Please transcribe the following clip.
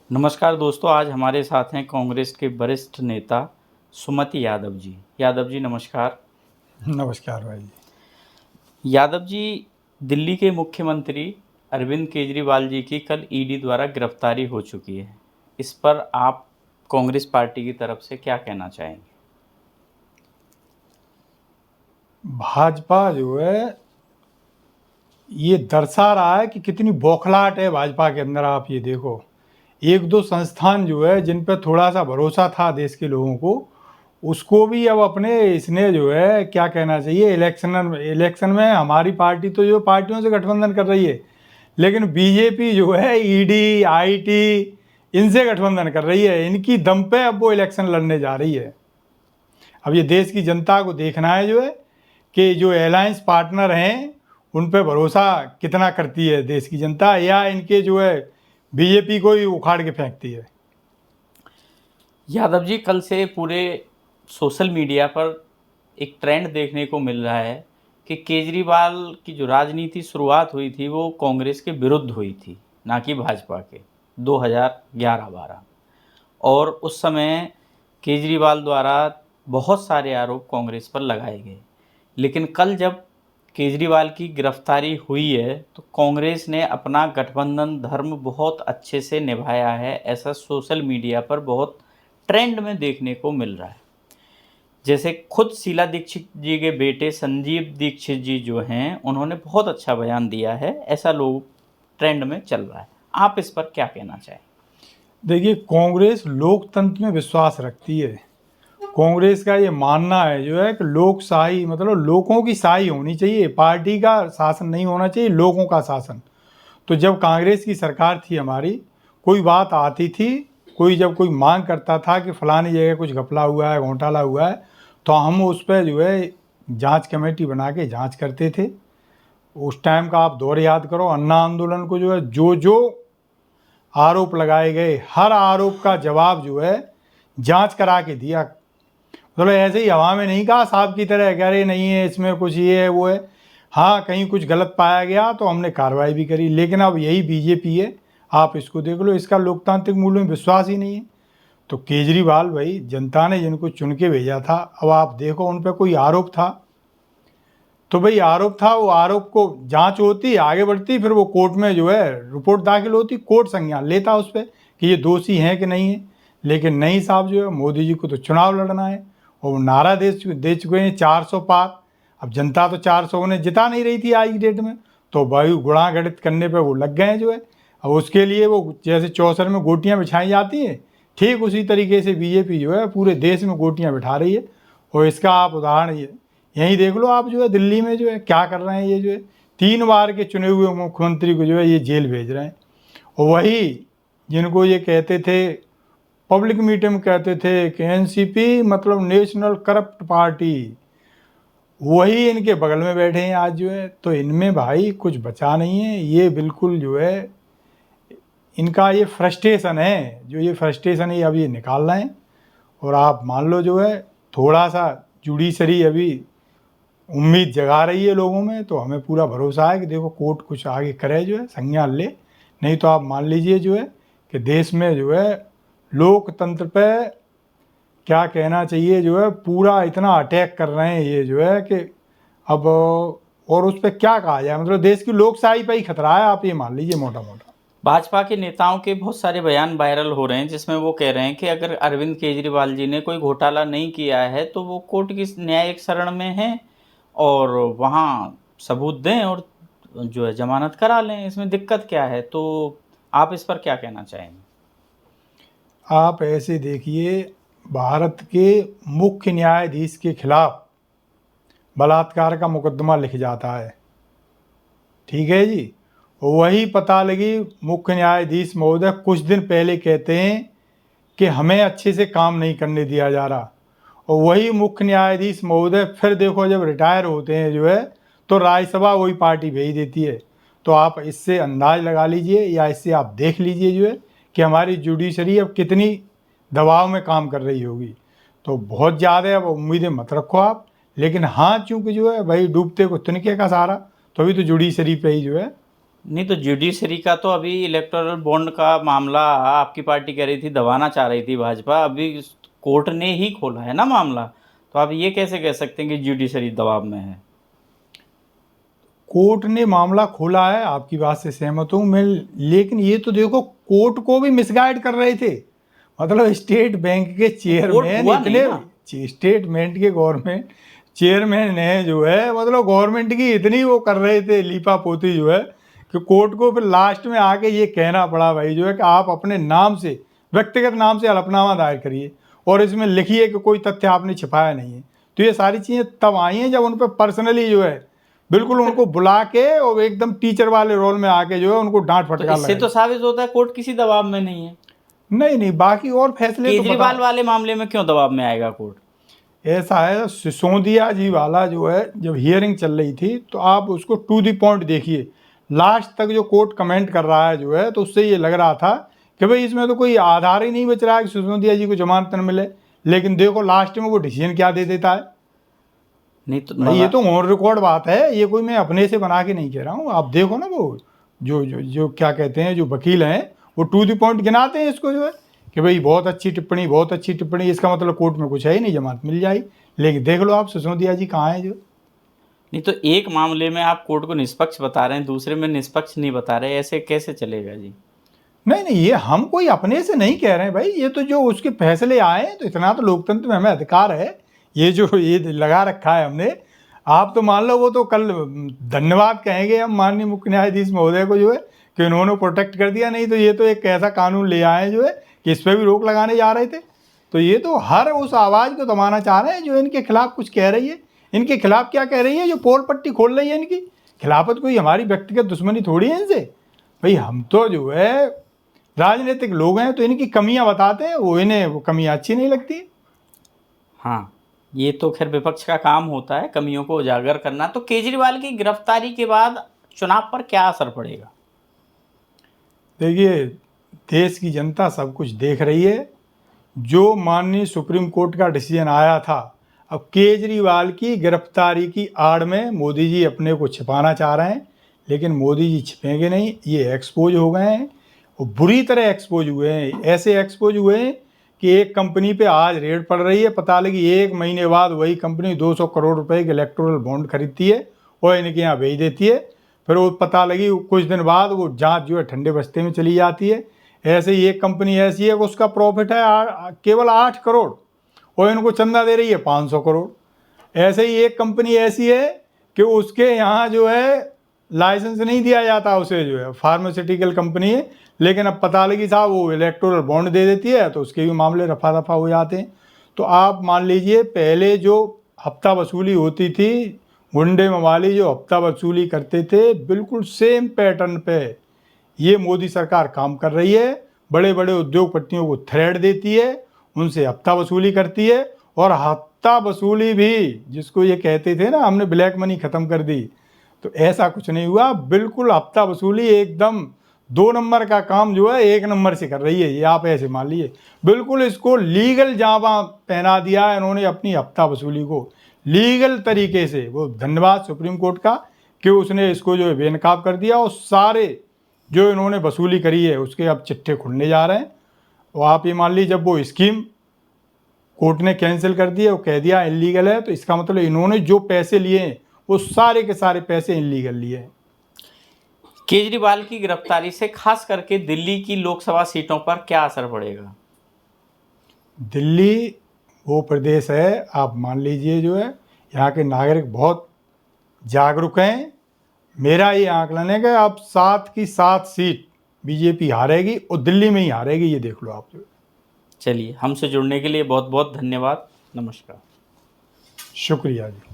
नमस्कार दोस्तों, आज हमारे साथ हैं कांग्रेस के वरिष्ठ नेता सुमति यादव जी। यादव जी नमस्कार। नमस्कार भाई। यादव जी, दिल्ली के मुख्यमंत्री अरविंद केजरीवाल जी की कल ईडी द्वारा गिरफ्तारी हो चुकी है। इस पर आप कांग्रेस पार्टी की तरफ से क्या कहना चाहेंगे? भाजपा जो है ये दर्शा रहा है कि कितनी बौखलाहट है भाजपा के अंदर। आप ये देखो, एक दो संस्थान जो है जिन पर थोड़ा सा भरोसा था देश के लोगों को, उसको भी अब अपने इसने जो है क्या कहना चाहिए, इलेक्शन में हमारी पार्टी तो जो पार्टियों से गठबंधन कर रही है, लेकिन बीजेपी जो है ईडी आईटी इनसे गठबंधन कर रही है। इनकी दम पे अब वो इलेक्शन लड़ने जा रही है। अब ये देश की जनता को देखना है जो है कि जो अलायंस पार्टनर हैं उन पे भरोसा कितना करती है देश की जनता, या इनके जो है बीजेपी को ही उखाड़ के फेंकती है। यादव जी, कल से पूरे सोशल मीडिया पर एक ट्रेंड देखने को मिल रहा है कि केजरीवाल की जो राजनीति शुरुआत हुई थी वो कांग्रेस के विरुद्ध हुई थी, ना कि भाजपा के। 2011-12 और उस समय केजरीवाल द्वारा बहुत सारे आरोप कांग्रेस पर लगाए गए, लेकिन कल जब केजरीवाल की गिरफ्तारी हुई है तो कांग्रेस ने अपना गठबंधन धर्म बहुत अच्छे से निभाया है, ऐसा सोशल मीडिया पर बहुत ट्रेंड में देखने को मिल रहा है। जैसे खुद शीला दीक्षित जी के बेटे संजीव दीक्षित जी जो हैं, उन्होंने बहुत अच्छा बयान दिया है, ऐसा लोग ट्रेंड में चल रहा है। आप इस पर क्या कहना चाहें? देखिए, कांग्रेस लोकतंत्र में विश्वास रखती है। कांग्रेस का ये मानना है जो है कि लोकशाही मतलब लोगों की शाही होनी चाहिए, पार्टी का शासन नहीं होना चाहिए, लोगों का शासन। तो जब कांग्रेस की सरकार थी हमारी, कोई बात आती थी, कोई जब कोई मांग करता था कि फलानी जगह कुछ घपला हुआ है, घोटाला हुआ है, तो हम उस पर जो है जांच कमेटी बना के जांच करते थे। उस टाइम का आप दौर याद करो, अन्ना आंदोलन को जो है जो आरोप लगाए गए, हर आरोप का जवाब जो है जांच करा के दिया। मतलब ऐसे ही हवा में नहीं कहा साहब की तरह कह रहे नहीं है इसमें कुछ ये है वो है। हाँ, कहीं कुछ गलत पाया गया तो हमने कार्रवाई भी करी। लेकिन अब यही बीजेपी है, आप इसको देख लो, इसका लोकतांत्रिक मूल्यों में विश्वास ही नहीं है। तो केजरीवाल भाई, जनता ने जिनको चुन के भेजा था, अब आप देखो उन पर कोई आरोप था तो भाई आरोप था, वो आरोप को जांच होती आगे बढ़ती, फिर वो कोर्ट में जो है रिपोर्ट दाखिल होती, कोर्ट संज्ञान लेता उस पर कि ये दोषी हैं कि नहीं है। लेकिन नहीं साहब, जो है मोदी जी को तो चुनाव लड़ना है और वो नारा दे चुके हैं 400 पार। अब जनता तो 400 उन्हें जिता नहीं रही थी आज की डेट में, तो भाई गुणा गणित करने पर वो लग गए हैं जो है। अब उसके लिए वो जैसे चौसर में गोटियाँ बिछाई जाती हैं, ठीक उसी तरीके से बीजेपी जो है पूरे देश में गोटियाँ बिठा रही है। और इसका आप उदाहरण यहीं देख लो, आप जो है दिल्ली में जो है क्या कर रहे हैं, ये जो है 3 बार के चुने हुए मुख्यमंत्री को जो है ये जेल भेज रहे हैं। और वही जिनको ये कहते थे, पब्लिक मीटिंग में कहते थे कि एनसीपी मतलब नेशनल करप्ट पार्टी, वही इनके बगल में बैठे हैं आज जो है। तो इनमें भाई कुछ बचा नहीं है। ये बिल्कुल जो है इनका ये फ्रस्ट्रेशन है, जो ये फ्रस्ट्रेशन है अब ये निकाल रहे हैं। और आप मान लो जो है थोड़ा सा जुडिशरी अभी उम्मीद जगा रही है लोगों में, तो हमें पूरा भरोसा है कि देखो कोर्ट कुछ आगे करे जो है, संज्ञान ले। नहीं तो आप मान लीजिए जो है कि देश में जो है लोकतंत्र पे क्या कहना चाहिए जो है पूरा इतना अटैक कर रहे हैं ये जो है कि अब और उस पर क्या कहा जाए, मतलब देश की लोकशाही पे ही खतरा है, आप ये मान लीजिए मोटा मोटा। भाजपा के नेताओं के बहुत सारे बयान वायरल हो रहे हैं जिसमें वो कह रहे हैं कि अगर अरविंद केजरीवाल जी ने कोई घोटाला नहीं किया है तो वो कोर्ट की न्यायिक शरण में हैं और वहाँ सबूत दें और जो है जमानत करा लें, इसमें दिक्कत क्या है? तो आप इस पर क्या कहना चाहेंगे? आप ऐसे देखिए, भारत के मुख्य न्यायाधीश के खिलाफ बलात्कार का मुकदमा लिख जाता है, ठीक है जी। वही पता लगी मुख्य न्यायाधीश महोदय कुछ दिन पहले कहते हैं कि हमें अच्छे से काम नहीं करने दिया जा रहा। और वही मुख्य न्यायाधीश महोदय फिर देखो जब रिटायर होते हैं जो है तो राज्यसभा वही पार्टी भेज देती है। तो आप इससे अंदाज लगा लीजिए या इससे आप देख लीजिए जो है कि हमारी जुडिशरी अब कितनी दबाव में काम कर रही होगी। तो बहुत ज़्यादा अब उम्मीदें मत रखो आप। लेकिन हाँ, चूँकि जो है भाई डूबते को तिनके का सहारा, तो अभी तो जुडिशरी पे ही जो है नहीं तो जुडिशरी का तो अभी इलेक्टोरल बॉन्ड का मामला आपकी पार्टी कह रही थी, दबाना चाह रही थी भाजपा, अभी कोर्ट ने ही खोला है ना मामला, तो आप ये कैसे कह सकते हैं कि जुडिशरी दबाव में है? कोर्ट ने मामला खोला है, आपकी बात से सहमत हूँ मैं, लेकिन ये तो देखो कोर्ट को भी मिसगाइड कर रहे थे। मतलब स्टेट बैंक के चेयरमैन हुआ नहीं ना। स्टेट बैंक के गवर्नमेंट चेयरमैन ने जो है मतलब गवर्नमेंट की इतनी वो कर रहे थे लीपा पोती जो है कि कोर्ट को फिर लास्ट में आके ये कहना पड़ा भाई जो है कि आप अपने नाम से, व्यक्तिगत नाम से हलफनामा दायर करिए और इसमें लिखिए कि कोई तथ्य आपने छिपाया नहीं है। तो ये सारी चीज़ें तब आई हैं जब उन पर पर्सनली जो है बिल्कुल उनको बुला के और एकदम टीचर वाले रोल में आके जो है उनको डांट तो फटकार इससे लगाई। तो साबित होता है कोर्ट किसी दबाव में नहीं है। नहीं नहीं, बाकी और फैसले तो केजरीवाल वाले मामले में क्यों दबाव में आएगा कोर्ट? ऐसा है, सिसोदिया जी वाला जो है जब हियरिंग चल रही थी तो आप उसको टू दी पॉइंट देखिए, लास्ट तक जो कोर्ट कमेंट कर रहा है जो है, तो उससे ये लग रहा था कि भाई इसमें तो कोई आधार ही नहीं बच रहा है कि सिसोदिया जी को जमानत न मिले, लेकिन देखो लास्ट में वो डिसीजन क्या दे देता है। नहीं तो भाई ये तो ऑन रिकॉर्ड बात है, ये कोई मैं अपने से बना के नहीं कह रहा हूँ। आप देखो ना वो जो क्या कहते हैं जो वकील हैं वो टू दी पॉइंट गिनाते हैं इसको जो है कि भाई बहुत अच्छी टिप्पणी, बहुत अच्छी टिप्पणी, इसका मतलब कोर्ट में कुछ है ही नहीं, जमानत मिल जाएगी। लेकिन देख लो आप सिसोदिया जी कहाँ हैं जो। नहीं तो एक मामले में आप कोर्ट को निष्पक्ष बता रहे हैं, दूसरे में निष्पक्ष नहीं बता रहे, ऐसे कैसे चलेगा जी? नहीं नहीं, ये हम कोई अपने से नहीं कह रहे हैं भाई, ये तो जो उसके फैसले आए हैं, तो इतना तो लोकतंत्र में हमें अधिकार है। ये जो ये लगा रखा है हमने, आप तो मान लो वो तो कल धन्यवाद कहेंगे हम माननीय मुख्य न्यायाधीश महोदय को जो है कि उन्होंने प्रोटेक्ट कर दिया, नहीं तो ये तो एक ऐसा कानून ले आए जो है कि इस पर भी रोक लगाने जा रहे थे। तो ये तो हर उस आवाज़ को दबाना चाह रहे हैं जो इनके खिलाफ कुछ कह रही है। इनके खिलाफ क्या कह रही है? जो पोल पट्टी खोल रही है इनकी खिलाफत, कोई हमारी व्यक्तिगत दुश्मनी थोड़ी है इनसे। भाई हम तो जो है राजनीतिक लोग हैं, तो इनकी कमियां बताते हैं, वो इन्हें वो कमियां अच्छी नहीं लगती। हाँ, ये तो खैर विपक्ष का काम होता है कमियों को उजागर करना। तो केजरीवाल की गिरफ्तारी के बाद चुनाव पर क्या असर पड़ेगा? देखिए, देश की जनता सब कुछ देख रही है। जो माननीय सुप्रीम कोर्ट का डिसीजन आया था, अब केजरीवाल की गिरफ्तारी की आड़ में मोदी जी अपने को छिपाना चाह रहे हैं, लेकिन मोदी जी छिपेंगे नहीं। ये एक्सपोज हो गए हैं और बुरी तरह एक्सपोज हुए हैं। ऐसे एक्सपोज हुए हैं कि एक कंपनी पे आज रेड पड़ रही है, पता लगी 1 महीने बाद वही कंपनी 200 करोड़ रुपए के इलेक्टोरल बॉन्ड खरीदती है और इनके यहाँ भेज देती है। फिर वो पता लगी कुछ दिन बाद वो जांच जो है ठंडे बस्ते में चली जाती है। ऐसे ही एक कंपनी ऐसी है कि उसका प्रॉफिट है केवल 8 करोड़ और इनको चंदा दे रही है 500 करोड़। ऐसे ही एक कंपनी ऐसी है कि उसके यहाँ जो है लाइसेंस नहीं दिया जाता, उसे जो है फार्मास्यूटिकल कंपनी है, लेकिन अब पता लगी साहब वो इलेक्टोरल बॉन्ड दे देती है, तो उसके भी मामले रफा दफा हो जाते हैं। तो आप मान लीजिए पहले जो हफ्ता वसूली होती थी, गुंडे मवाली जो हफ्ता वसूली करते थे, बिल्कुल सेम पैटर्न पे ये मोदी सरकार काम कर रही है। बड़े बड़े उद्योगपतियों को थ्रेड देती है, उनसे हफ्ता वसूली करती है, और हफ्ता वसूली भी जिसको ये कहते थे ना हमने ब्लैक मनी ख़त्म कर दी, तो ऐसा कुछ नहीं हुआ। बिल्कुल हफ्ता वसूली एकदम 2 नंबर का काम जो है 1 नंबर से कर रही है, ये आप ऐसे मान लीजिए। बिल्कुल इसको लीगल जामा पहना दिया है इन्होंने अपनी हफ्ता वसूली को, लीगल तरीके से। वो धन्यवाद सुप्रीम कोर्ट का कि उसने इसको जो है बेनकाब कर दिया, और सारे जो इन्होंने वसूली करी है उसके अब चिट्ठे खुलने जा रहे हैं। और आप ये मान लीजिए जब वो स्कीम कोर्ट ने कैंसिल कर दिया, वो कह दिया इलीगल है, तो इसका मतलब इन्होंने जो पैसे लिए हैं वो सारे के सारे पैसे इलीगल लिए हैं। केजरीवाल की गिरफ्तारी से खास करके दिल्ली की लोकसभा सीटों पर क्या असर पड़ेगा? दिल्ली वो प्रदेश है, आप मान लीजिए जो है यहाँ के नागरिक बहुत जागरूक हैं। मेरा ये आकलन है कि अब 7 की 7 सीट बीजेपी हारेगी और दिल्ली में ही हारेगी, ये देख लो आप जो। चलिए, हमसे जुड़ने के लिए बहुत बहुत धन्यवाद। नमस्कार। शुक्रिया जी।